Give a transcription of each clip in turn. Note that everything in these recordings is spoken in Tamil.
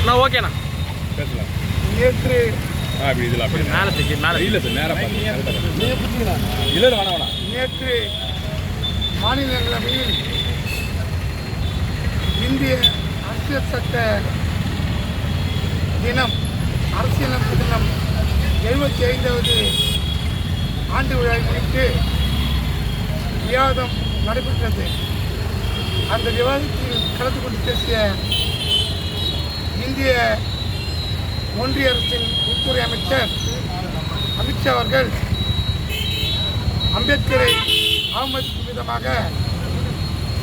நான் ஓகேண்ணா பேசலாம். நேற்று அப்படி இதில் அப்படி மேலே தூக்கி மேலே இல்லை சார் நேராக பார்த்து இல்லை வேணாம் நேற்று மாநிலங்களவையில் இந்திய அரசியல் சட்ட தினம் அரசியலமைப்பு தினம் 75வது ஆண்டு விழாவை முன்னிட்டு விவாதம் நடைபெற்றது. அந்த விவாதத்தில் கலந்து கொண்டு பேசிய இந்திய ஒன்றிய அரசின் உள்துறை அமைச்சர் அமித்ஷா அவர்கள் அம்பேத்கரை அவமதிக்கும் விதமாக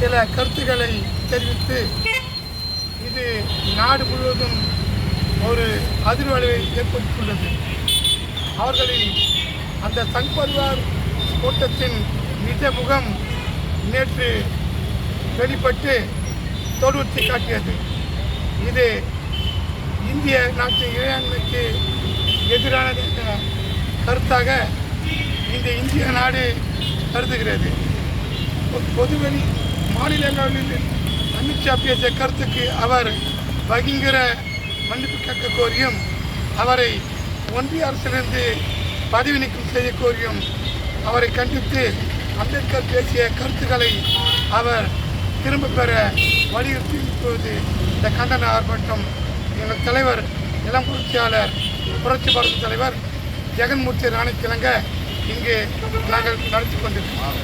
சில கருத்துக்களை தெரிவித்து இது நாடு முழுவதும் ஒரு அதிர்வலையை ஏற்படுத்தியுள்ளது. அவர்களின் அந்த சங் பரிவார் கூட்டத்தின் நிஜ முகம் நேற்று வெளிப்பட்டு தோல்வியை காட்டியது. இது இந்திய நாட்டின் இறையாண்மைக்கு எதிரான கருத்தாக இந்த இந்திய நாடு கருதுகிறது. பொதுவெளி மாநிலங்களில் அமித்ஷா பேசிய கருத்துக்கு அவர் பகிங்கர மன்னிப்பு கேட்க கோரியும் அவரை ஒன்றிய அரசிலிருந்து பதவி நீக்கம் செய்ய கோரியும் அவரை கண்டித்து அம்பேத்கர் பேசிய கருத்துக்களை அவர் திரும்ப பெற வலியுறுத்தி இப்போது இந்த கண்டன ஆர்ப்பாட்டம் எங்கள் தலைவர் இளம் புரட்சியாளர் புரட்சி பாரத தலைவர் ஜெகன்மூர்த்தி ராணிக்கிழங்க இங்கு நாங்கள் நடத்தி கொண்டிருக்கிறோம்.